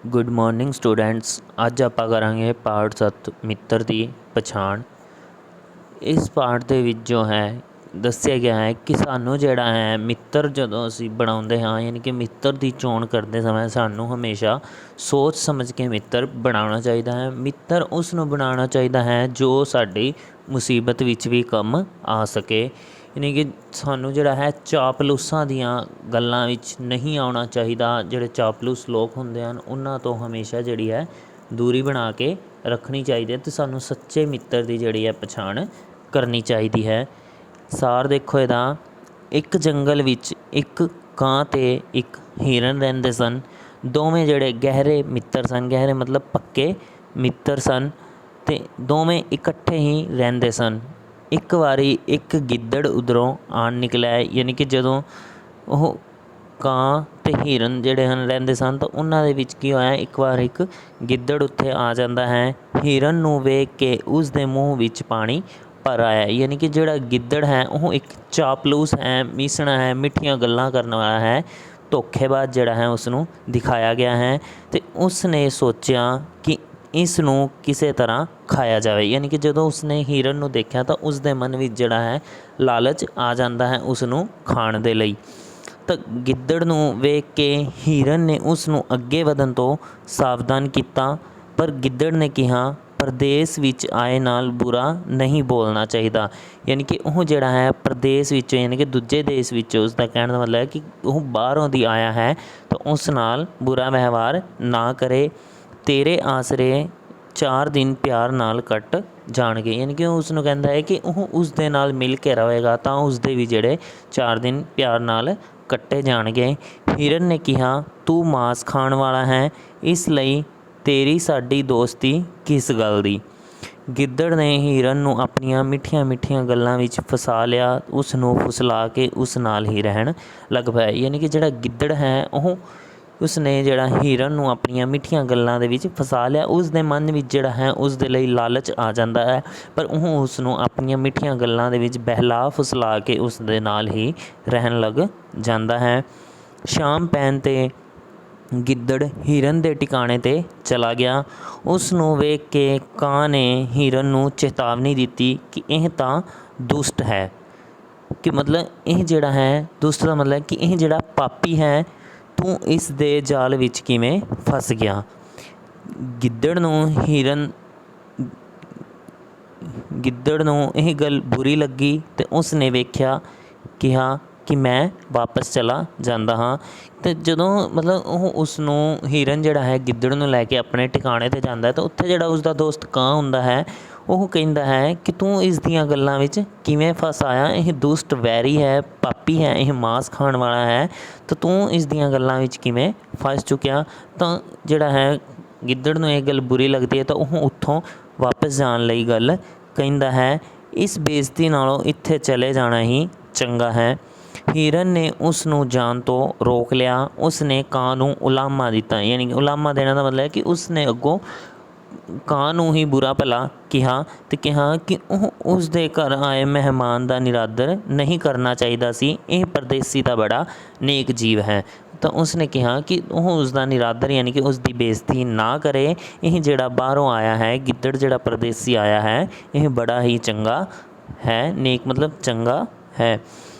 Good morning students. अज आप करांगे part 7 मित्र की पछाण। इस पार्ट के विच जो है दस्सिया गया है कि सानू जिहड़ा है मित्र जदों असीं बनाउंदे हाँ यानी कि मित्र की चोण करते समय सानू हमेशा सोच समझ के मित्र बनाना चाहिए है। मित्र उसनूं बनाना चाहिए है जो साडी मुसीबत विच भी कम आ सके। यानी कि सानू जिहड़ा है चापलूसां दियां गल्लां विच नहीं आउणा चाहिदा। जिहड़े चापलूस लोग हुंदे हन उन्हां तो हमेशा जिहड़ी है दूरी बना के रखनी चाहिए ते सानू सच्चे मित्र की जिहड़ी है पछाण करनी चाहिए है। सार देखो इहदा, एक जंगल विच एक कां ते एक हिरन रहिंदे सन। दोवें जिहड़े गहरे मित्र सन, गहरे मतलब पक्के मित्र सन ते दोवें इकट्ठे ही रहिंदे सन। एक वारी एक गिद्दड़ उधरों आन निकलिया, यानी कि जदों ਉਹ ਕਾਂ ਤੇ ਹਿਰਨ ਜਿਹੜੇ ਹਨ ਰਹਿੰਦੇ ਸਨ ਤਾਂ ਉਹਨਾਂ ਦੇ ਵਿੱਚ ਕੀ ਹੋਇਆ, ਇੱਕ ਵਾਰ ਇੱਕ ਗਿੱਦੜ ਉੱਥੇ ਆ ਜਾਂਦਾ ਹੈ। ਹਿਰਨ ਨੂੰ ਵੇਖ ਕੇ ਉਸ ਦੇ ਮੂੰਹ ਵਿੱਚ ਪਾਣੀ ਭਰ ਆਇਆ। ਯਾਨੀ ਕਿ ਜਿਹੜਾ ਗਿੱਦੜ ਹੈ ਉਹ ਇੱਕ ਚਾਪਲੂਸ ਹੈ, ਮੀਸਣਾ ਹੈ, ਮਿੱਠੀਆਂ ਗੱਲਾਂ ਕਰਨ ਵਾਲਾ ਹੈ, ਧੋਖੇਬਾਜ਼ ਜਿਹੜਾ ਹੈ ਉਸ ਨੂੰ ਦਿਖਾਇਆ ਗਿਆ ਹੈ। ਅਤੇ ਉਸ ਨੇ ਸੋਚਿਆ ਕਿ ਇਸ ਨੂੰ ਕਿਸੇ ਤਰ੍ਹਾਂ ਖਾਇਆ ਜਾਵੇ। ਯਾਨੀ ਕਿ ਜਦੋਂ ਉਸਨੇ ਹਿਰਨ ਨੂੰ ਦੇਖਿਆ ਤਾਂ ਉਸ ਦੇ ਮਨ ਵਿੱਚ ਜਿਹੜਾ ਹੈ ਲਾਲਚ ਆ ਜਾਂਦਾ ਹੈ ਉਸ ਨੂੰ ਖਾਣ ਦੇ ਲਈ। ਤਾਂ ਗਿੱਦੜ ਨੂੰ ਵੇਖ ਕੇ ਹਿਰਨ ਨੇ ਉਸ ਨੂੰ ਅੱਗੇ ਵਧਣ ਤੋਂ ਸਾਵਧਾਨ ਕੀਤਾ, ਪਰ ਗਿੱਦੜ ਨੇ ਕਿਹਾ ਪ੍ਰਦੇਸ਼ ਵਿੱਚ ਆਏ ਨਾਲ ਬੁਰਾ ਨਹੀਂ ਬੋਲਣਾ ਚਾਹੀਦਾ। ਯਾਨੀ ਕਿ ਉਹ ਜਿਹੜਾ ਹੈ ਪ੍ਰਦੇਸ਼ ਵਿੱਚ ਯਾਨੀ ਕਿ ਦੂਜੇ ਦੇਸ਼ ਵਿੱਚ, ਉਸ ਦਾ ਕਹਿਣ ਦਾ ਮਤਲਬ ਹੈ ਕਿ ਉਹ ਬਾਹਰੋਂ ਦੀ ਆਇਆ ਹੈ ਤਾਂ ਉਸ ਨਾਲ ਬੁਰਾ ਵਿਵਹਾਰ ਨਾ ਕਰੇ। ਤੇਰੇ ਆਸਰੇ 4 ਦਿਨ ਪਿਆਰ ਨਾਲ ਕੱਟ ਜਾਣਗੇ। ਯਾਨੀ ਕਿ ਉਸ ਨੂੰ ਕਹਿੰਦਾ ਹੈ ਕਿ ਉਹ ਉਸ ਦੇ ਨਾਲ ਮਿਲ ਕੇ ਰਹੇਗਾ ਤਾਂ ਉਸ ਦੇ ਵੀ ਜਿਹੜੇ 4 ਦਿਨ ਪਿਆਰ ਨਾਲ ਕੱਟੇ ਜਾਣਗੇ। ਹਿਰਨ ਨੇ ਕਿਹਾ ਤੂੰ ਮਾਸ ਖਾਣ ਵਾਲਾ ਹੈ, ਇਸ ਲਈ ਤੇਰੀ ਸਾਡੀ ਦੋਸਤੀ ਕਿਸ ਗੱਲ ਦੀ। ਗਿੱਦੜ ਨੇ ਹਿਰਨ ਨੂੰ ਆਪਣੀਆਂ ਮਿੱਠੀਆਂ ਮਿੱਠੀਆਂ ਗੱਲਾਂ ਵਿੱਚ ਫਸਾ ਲਿਆ, ਉਸ ਨੂੰ ਫੁਸਲਾ ਕੇ ਉਸ ਨਾਲ ਹੀ ਰਹਿਣ ਲੱਗ ਪਿਆ। ਯਾਨੀ ਕਿ ਜਿਹੜਾ ਗਿੱਦੜ ਹੈ ਉਹ ਉਸਨੇ ਜਿਹੜਾ ਹਿਰਨ ਨੂੰ ਆਪਣੀਆਂ ਮਿੱਠੀਆਂ ਗੱਲਾਂ ਦੇ ਵਿੱਚ ਫਸਾ ਲਿਆ। ਉਸ ਦੇ ਮਨ ਵਿੱਚ ਜਿਹੜਾ ਹੈ ਉਸ ਦੇ ਲਈ ਲਾਲਚ ਆ ਜਾਂਦਾ ਹੈ, ਪਰ ਉਹ ਉਸ ਨੂੰ ਆਪਣੀਆਂ ਮਿੱਠੀਆਂ ਗੱਲਾਂ ਦੇ ਵਿੱਚ ਬਹਿਲਾ ਫੁਸਲਾ ਕੇ ਉਸ ਦੇ ਨਾਲ ਹੀ ਰਹਿਣ ਲੱਗ ਜਾਂਦਾ ਹੈ। ਸ਼ਾਮ ਪੈਣ 'ਤੇ ਗਿੱਦੜ ਹਿਰਨ ਦੇ ਟਿਕਾਣੇ 'ਤੇ ਚਲਾ ਗਿਆ। ਉਸ ਨੂੰ ਵੇਖ ਕੇ ਕਾਂ ਨੇ ਹਿਰਨ ਨੂੰ ਚੇਤਾਵਨੀ ਦਿੱਤੀ ਕਿ ਇਹ ਤਾਂ ਦੁਸ਼ਟ ਹੈ, ਕਿ ਮਤਲਬ ਇਹ ਜਿਹੜਾ ਹੈ ਦੁਸ਼ਟ ਦਾ ਮਤਲਬ ਕਿ ਇਹ ਜਿਹੜਾ ਪਾਪੀ ਹੈ, ਤੂੰ ਇਸ ਦੇ ਜਾਲ ਵਿੱਚ ਕਿਵੇਂ ਫਸ ਗਿਆ। ਗਿੱਦੜ ਨੂੰ ਇਹ ਗੱਲ ਬੁਰੀ ਲੱਗੀ ਅਤੇ ਉਸ ਨੇ ਕਿਹਾ ਕਿ ਮੈਂ ਵਾਪਸ ਚਲਾ ਜਾਂਦਾ ਹਾਂ। ਅਤੇ ਜਦੋਂ ਮਤਲਬ ਉਹ ਉਸ ਨੂੰ ਹਿਰਨ ਜਿਹੜਾ ਹੈ ਗਿੱਦੜ ਨੂੰ ਲੈ ਕੇ ਆਪਣੇ ਟਿਕਾਣੇ 'ਤੇ ਜਾਂਦਾ ਤਾਂ ਉੱਥੇ ਜਿਹੜਾ ਉਸਦਾ ਦੋਸਤ ਕਾਂ ਹੁੰਦਾ ਹੈ ਉਹ ਕਹਿੰਦਾ ਹੈ ਕਿ ਤੂੰ ਇਸ ਦੀਆਂ ਗੱਲਾਂ ਵਿੱਚ ਕਿਵੇਂ ਫਸ ਆਇਆ, ਇਹ ਦੁਸ਼ਟ ਵੈਰੀ ਹੈ, ਪਾਪੀ ਹੈ, ਇਹ ਮਾਸ ਖਾਣ ਵਾਲਾ ਹੈ, ਤਾਂ ਤੂੰ ਇਸ ਦੀਆਂ ਗੱਲਾਂ ਵਿੱਚ ਕਿਵੇਂ ਫਸ ਚੁੱਕਿਆ। ਤਾਂ ਜਿਹੜਾ ਹੈ ਗਿੱਦੜ ਨੂੰ ਇਹ ਗੱਲ ਬੁਰੀ ਲੱਗਦੀ ਹੈ ਤਾਂ ਉਹ ਉੱਥੋਂ ਵਾਪਸ ਜਾਣ ਲਈ ਗੱਲ ਕਹਿੰਦਾ ਹੈ, ਇਸ ਬੇਇੱਜ਼ਤੀ ਨਾਲੋਂ ਇੱਥੇ ਚਲੇ ਜਾਣਾ ਹੀ ਚੰਗਾ ਹੈ। ਹਿਰਨ ਨੇ ਉਸ ਨੂੰ ਜਾਣ ਤੋਂ ਰੋਕ ਲਿਆ। ਉਸ ਨੇ ਕਾਂ ਨੂੰ ਉਲਾਮਾ ਦਿੱਤਾ। ਯਾਨੀ ਕਿ ਉਲਾਮਾ ਦੇਣ ਦਾ ਮਤਲਬ ਹੈ ਕਿ ਉਸ ਨੇ ਅੱਗੋਂ ਕਾਂ ਨੂੰ ਹੀ ਬੁਰਾ ਭਲਾ ਕਿਹਾ ਅਤੇ ਕਿਹਾ ਕਿ ਉਹ ਉਸ ਦੇ ਘਰ ਆਏ ਮਹਿਮਾਨ ਦਾ ਨਿਰਾਦਰ ਨਹੀਂ ਕਰਨਾ ਚਾਹੀਦਾ ਸੀ, ਇਹ ਪਰਦੇਸੀ ਦਾ ਬੜਾ ਨੇਕ ਜੀਵ ਹੈ। ਤਾਂ ਉਸ ਨੇ ਕਿਹਾ ਕਿ ਉਹ ਉਸ ਦਾ ਨਿਰਾਦਰ ਯਾਨੀ ਕਿ ਉਸ ਦੀ ਬੇਇੱਜ਼ਤੀ ਨਾ ਕਰੇ। ਇਹ ਜਿਹੜਾ ਬਾਹਰੋਂ ਆਇਆ ਹੈ ਗਿੱਦੜ, ਜਿਹੜਾ ਪਰਦੇਸੀ ਆਇਆ ਹੈ, ਇਹ ਬੜਾ ਹੀ ਚੰਗਾ ਹੈ, ਨੇਕ ਮਤਲਬ ਚੰਗਾ ਹੈ।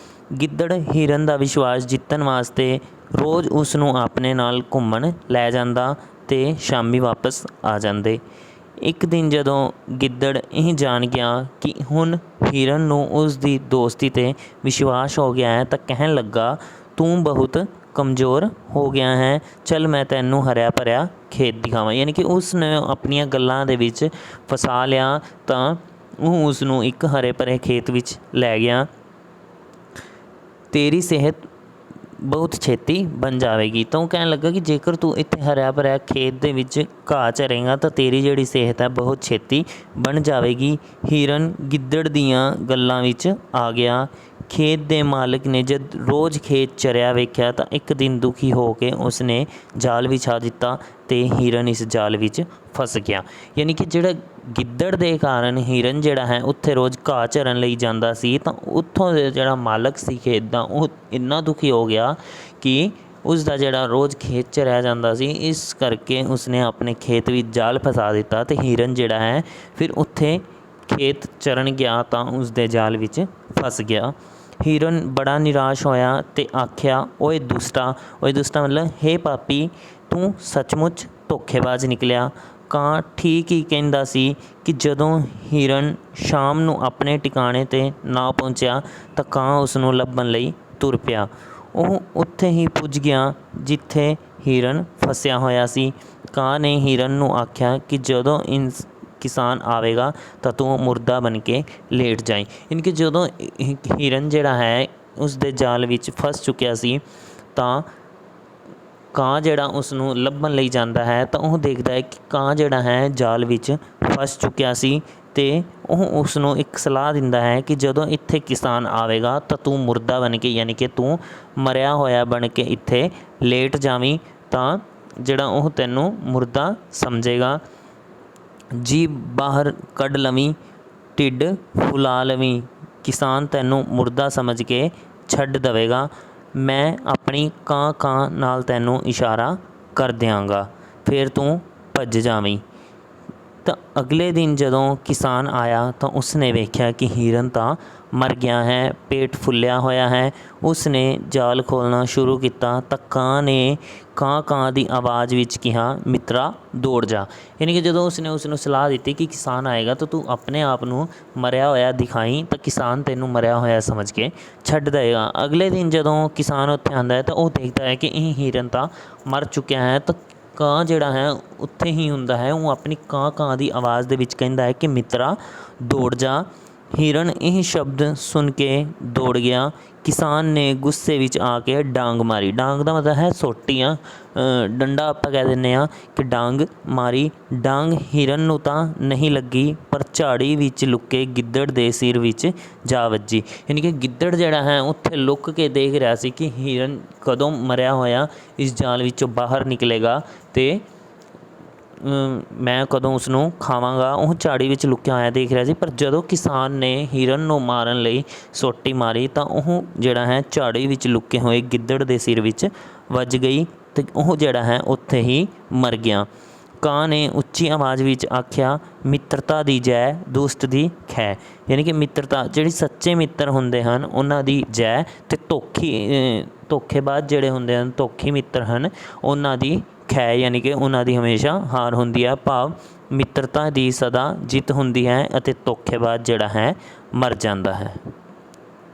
ਗਿੱਦੜ ਹਿਰਨ ਦਾ ਵਿਸ਼ਵਾਸ ਜਿੱਤਣ ਵਾਸਤੇ ਰੋਜ਼ ਉਸ ਨੂੰ ਆਪਣੇ ਨਾਲ ਘੁੰਮਣ ਲੈ ਜਾਂਦਾ ਅਤੇ ਸ਼ਾਮੀ ਵਾਪਸ ਆ ਜਾਂਦੇ। ਇੱਕ ਦਿਨ ਜਦੋਂ ਗਿੱਦੜ ਇਹ ਜਾਣ ਗਿਆ ਕਿ ਹੁਣ ਹਿਰਨ ਨੂੰ ਉਸ ਦੀ ਦੋਸਤੀ 'ਤੇ ਵਿਸ਼ਵਾਸ ਹੋ ਗਿਆ ਹੈ ਤਾਂ ਕਹਿਣ ਲੱਗਾ ਤੂੰ ਬਹੁਤ ਕਮਜ਼ੋਰ ਹੋ ਗਿਆ ਹੈ, ਚੱਲ ਮੈਂ ਤੈਨੂੰ ਹਰਿਆ ਭਰਿਆ ਖੇਤ ਦਿਖਾਵਾਂ। ਯਾਨੀ ਕਿ ਉਸ ਨੇ ਆਪਣੀਆਂ ਗੱਲਾਂ ਦੇ ਵਿੱਚ ਫਸਾ ਲਿਆ ਤਾਂ ਉਹ ਉਸ ਨੂੰ ਇੱਕ ਹਰੇ ਭਰੇ ਖੇਤ ਵਿੱਚ ਲੈ ਗਿਆ। ਤੇਰੀ ਸਿਹਤ ਬਹੁਤ ਛੇਤੀ ਬਣ ਜਾਵੇਗੀ। ਤਾਂ ਉਹ ਕਹਿਣ ਲੱਗਾ ਕਿ ਜੇਕਰ ਤੂੰ ਇੱਥੇ ਹਰਿਆ ਭਰਿਆ ਖੇਤ ਦੇ ਵਿੱਚ ਘਾਹ ਚਰੇਂਗਾ ਤਾਂ ਤੇਰੀ ਜਿਹੜੀ ਸਿਹਤ ਹੈ ਬਹੁਤ ਛੇਤੀ ਬਣ ਜਾਵੇਗੀ। ਹਿਰਨ ਗਿੱਦੜ ਦੀਆਂ ਗੱਲਾਂ ਵਿੱਚ ਆ ਗਿਆ। ਖੇਤ ਦੇ ਮਾਲਕ ਨੇ ਜਦ ਰੋਜ਼ ਖੇਤ ਚਰਿਆ ਵੇਖਿਆ ਤਾਂ ਇੱਕ ਦਿਨ ਦੁਖੀ ਹੋ ਕੇ ਉਸਨੇ ਜਾਲ ਵਿਛਾ ਦਿੱਤਾ ਅਤੇ ਹਿਰਨ ਇਸ ਜਾਲ ਵਿੱਚ ਫਸ ਗਿਆ। ਯਾਨੀ ਕਿ ਜਿਹੜਾ ਗਿੱਦੜ ਦੇ ਕਾਰਨ ਹਿਰਨ ਜਿਹੜਾ ਹੈ ਉੱਥੇ ਰੋਜ਼ ਘਾਹ ਚਰਨ ਲਈ ਜਾਂਦਾ ਸੀ ਤਾਂ ਉੱਥੋਂ ਦੇ ਜਿਹੜਾ ਮਾਲਕ ਸੀ ਖੇਤ ਦਾ ਉਹ ਇੰਨਾ ਦੁਖੀ ਹੋ ਗਿਆ ਕਿ ਉਸਦਾ ਜਿਹੜਾ ਰੋਜ਼ ਖੇਤ 'ਚ ਰਹਿ ਜਾਂਦਾ ਸੀ। ਇਸ ਕਰਕੇ ਉਸਨੇ ਆਪਣੇ ਖੇਤ ਵਿੱਚ ਜਾਲ ਫਸਾ ਦਿੱਤਾ ਅਤੇ ਹਿਰਨ ਜਿਹੜਾ ਹੈ ਫਿਰ ਉੱਥੇ ਖੇਤ ਚਰਨ ਗਿਆ ਤਾਂ ਉਸਦੇ ਜਾਲ ਵਿੱਚ ਫਸ ਗਿਆ। ਹਿਰਨ ਬੜਾ ਨਿਰਾਸ਼ ਹੋਇਆ ਅਤੇ ਆਖਿਆ, ਓਏ ਦੁਸ਼ਟਾ ਮਤਲਬ ਹੇ ਪਾਪੀ, ਤੂੰ ਸੱਚਮੁੱਚ ਧੋਖੇਬਾਜ਼ ਨਿਕਲਿਆ। ਕਾਂ ਠੀਕ ਹੀ ਕਹਿੰਦਾ ਸੀ ਕਿ ਜਦੋਂ ਹਿਰਨ ਸ਼ਾਮ ਨੂੰ ਆਪਣੇ ਟਿਕਾਣੇ 'ਤੇ ਨਾ ਪਹੁੰਚਿਆ ਤਾਂ ਕਾਂ ਉਸਨੂੰ ਲੱਭਣ ਲਈ ਤੁਰ ਪਿਆ। ਉਹ ਉੱਥੇ ਹੀ ਪੁੱਜ ਗਿਆ ਜਿੱਥੇ ਹਿਰਨ ਫਸਿਆ ਹੋਇਆ ਸੀ। ਕਾਂ ਨੇ ਹਿਰਨ ਨੂੰ ਆਖਿਆ ਕਿ ਜਦੋਂ ਕਿਸਾਨ ਆਵੇਗਾ ਤਾਂ ਤੂੰ ਮੁਰਦਾ ਬਣ ਕੇ ਲੇਟ ਜਾਈਂ। ਯਾਨੀ ਕਿ ਜਦੋਂ ਹਿਰਨ ਜਿਹੜਾ ਹੈ ਉਸ ਦੇ ਜਾਲ ਵਿੱਚ ਫਸ ਚੁੱਕਿਆ ਸੀ ਤਾਂ ਕਾਂ ਜਿਹੜਾ ਉਸ ਨੂੰ ਲੱਭਣ ਲਈ ਜਾਂਦਾ ਹੈ ਤਾਂ ਉਹ ਦੇਖਦਾ ਹੈ ਕਿ ਕਾਂ ਜਿਹੜਾ ਹੈ ਜਾਲ ਵਿੱਚ ਫਸ ਚੁੱਕਿਆ ਸੀ ਅਤੇ ਉਹ ਉਸ ਨੂੰ ਇੱਕ ਸਲਾਹ ਦਿੰਦਾ ਹੈ ਕਿ ਜਦੋਂ ਇੱਥੇ ਕਿਸਾਨ ਆਵੇਗਾ ਤਾਂ ਤੂੰ ਮੁਰਦਾ ਬਣ ਕੇ ਯਾਨੀ ਕਿ ਤੂੰ ਮਰਿਆ ਹੋਇਆ ਬਣ ਕੇ ਇੱਥੇ ਲੇਟ ਜਾਵੀਂ ਤਾਂ ਜਿਹੜਾ ਉਹ ਤੈਨੂੰ ਮੁਰਦਾ ਸਮਝੇਗਾ। ਜੀਭ ਬਾਹਰ ਕੱਢ ਲਵੀਂ, ਢਿੱਡ ਫੁਲਾ ਲਵੀਂ, ਕਿਸਾਨ ਤੈਨੂੰ ਮੁਰਦਾ ਸਮਝ ਕੇ ਛੱਡ ਦੇਵੇਗਾ। ਮੈਂ ਆਪਣੀ ਕਾਂ ਨਾਲ ਤੈਨੂੰ ਇਸ਼ਾਰਾ ਕਰ ਦਿਆਂਗਾ, ਫਿਰ ਤੂੰ ਭੱਜ ਜਾਵੀਂ। ਤਾਂ ਅਗਲੇ ਦਿਨ ਜਦੋਂ ਕਿਸਾਨ ਆਇਆ ਤਾਂ ਉਸਨੇ ਵੇਖਿਆ ਕਿ ਹਿਰਨ ਤਾਂ ਮਰ ਗਿਆ ਹੈ, ਪੇਟ ਫੁੱਲਿਆ ਹੋਇਆ ਹੈ। ਉਸਨੇ ਜਾਲ ਖੋਲ੍ਹਣਾ ਸ਼ੁਰੂ ਕੀਤਾ ਤਾਂ ਕਾਂ ਨੇ ਕਾਂ ਦੀ ਆਵਾਜ਼ ਵਿੱਚ ਕਿਹਾ, ਮਿੱਤਰਾ ਦੌੜ ਜਾ। ਯਾਨੀ ਕਿ ਜਦੋਂ ਉਸਨੇ ਉਸ ਨੂੰ ਸਲਾਹ ਦਿੱਤੀ ਕਿ ਕਿਸਾਨ ਆਏਗਾ ਤਾਂ ਤੂੰ ਆਪਣੇ ਆਪ ਨੂੰ ਮਰਿਆ ਹੋਇਆ ਦਿਖਾਈ ਤਾਂ ਕਿਸਾਨ ਤੈਨੂੰ ਮਰਿਆ ਹੋਇਆ ਸਮਝ ਕੇ ਛੱਡ ਦੇਵੇਗਾ। ਅਗਲੇ ਦਿਨ ਜਦੋਂ ਕਿਸਾਨ ਉੱਥੇ ਆਉਂਦਾ ਹੈ ਤਾਂ ਉਹ ਦੇਖਦਾ ਹੈ ਕਿ ਇਹ ਹਿਰਨ ਤਾਂ ਮਰ ਚੁੱਕਿਆ ਹੈ ਤਾਂ ਕਾਂ ਜਿਹੜਾ ਹੈ ਉੱਥੇ ਹੀ ਹੁੰਦਾ ਹੈ। ਉਹ ਆਪਣੀ ਕਾਂ ਦੀ ਆਵਾਜ਼ ਦੇ ਵਿੱਚ ਕਹਿੰਦਾ ਹੈ ਕਿ ਮਿੱਤਰਾ ਦੌੜ ਜਾ। ਹਿਰਨ ਇਹ ਸ਼ਬਦ ਸੁਣ ਕੇ ਦੌੜ ਗਿਆ। ਕਿਸਾਨ ਨੇ ਗੁੱਸੇ ਵਿੱਚ ਆ ਕੇ ਡਾਂਗ ਮਾਰੀ। ਡਾਂਗ ਦਾ ਮਤਲਬ ਹੈ ਸੋਟੀ ਡੰਡਾ ਆਪਾਂ ਕਹਿ ਦਿੰਦੇ ਹਾਂ ਕਿ ਡਾਂਗ ਮਾਰੀ। ਡਾਂਗ ਹਿਰਨ ਨੂੰ ਤਾਂ ਨਹੀਂ ਲੱਗੀ ਪਰ ਝਾੜੀ ਵਿੱਚ ਲੁਕੇ ਗਿੱਦੜ ਦੇ ਸਿਰ ਵਿੱਚ ਜਾ ਵੱਜੀ। ਯਾਨੀ ਕਿ ਗਿੱਦੜ ਜਿਹੜਾ ਹੈ ਉੱਥੇ ਲੁੱਕ ਕੇ ਦੇਖ ਰਿਹਾ ਸੀ ਕਿ ਹਿਰਨ ਕਦੋਂ ਮਰਿਆ ਹੋਇਆ ਇਸ ਜਾਲ ਵਿੱਚੋਂ ਬਾਹਰ ਨਿਕਲੇਗਾ ਅਤੇ ਮੈਂ ਕਦੋਂ ਉਸਨੂੰ ਖਾਵਾਂਗਾ। ਉਹ ਝਾੜੀ ਵਿੱਚ ਲੁਕਿਆ ਹੋਇਆ ਦੇਖ ਰਿਹਾ ਸੀ ਪਰ ਜਦੋਂ ਕਿਸਾਨ ਨੇ ਹਿਰਨ ਨੂੰ ਮਾਰਨ ਲਈ ਸੋਟੀ ਮਾਰੀ ਤਾਂ ਉਹ ਜਿਹੜਾ ਹੈ ਝਾੜੀ ਵਿੱਚ ਲੁਕੇ ਹੋਏ ਗਿੱਦੜ ਦੇ ਸਿਰ ਵਿੱਚ ਵੱਜ ਗਈ ਅਤੇ ਉਹ ਜਿਹੜਾ ਹੈ ਉੱਥੇ ਹੀ ਮਰ ਗਿਆ। ਕਾਂ ਨੇ ਉੱਚੀ ਆਵਾਜ਼ ਵਿੱਚ ਆਖਿਆ, ਮਿੱਤਰਤਾ ਦੀ ਜੈ, ਦੋਸਤ ਦੀ ਖੈ। ਯਾਨੀ ਕਿ ਮਿੱਤਰਤਾ ਜਿਹੜੀ ਸੱਚੇ ਮਿੱਤਰ ਹੁੰਦੇ ਹਨ ਉਹਨਾਂ ਦੀ ਜੈ ਅਤੇ ਧੋਖੇਬਾਜ਼ ਜਿਹੜੇ ਹੁੰਦੇ ਹਨ, ਧੋਖੀ ਮਿੱਤਰ ਹਨ, ਉਹਨਾਂ ਦੀ ਖੈ ਯਾਨੀ ਕਿ ਉਹਨਾਂ ਦੀ ਹਮੇਸ਼ਾ ਹਾਰ ਹੁੰਦੀ ਹੈ। ਭਾਵ ਮਿੱਤਰਤਾ ਦੀ ਸਦਾ ਜਿੱਤ ਹੁੰਦੀ ਹੈ ਅਤੇ ਧੋਖੇਬਾਜ਼ ਜਿਹੜਾ ਹੈ ਮਰ ਜਾਂਦਾ ਹੈ।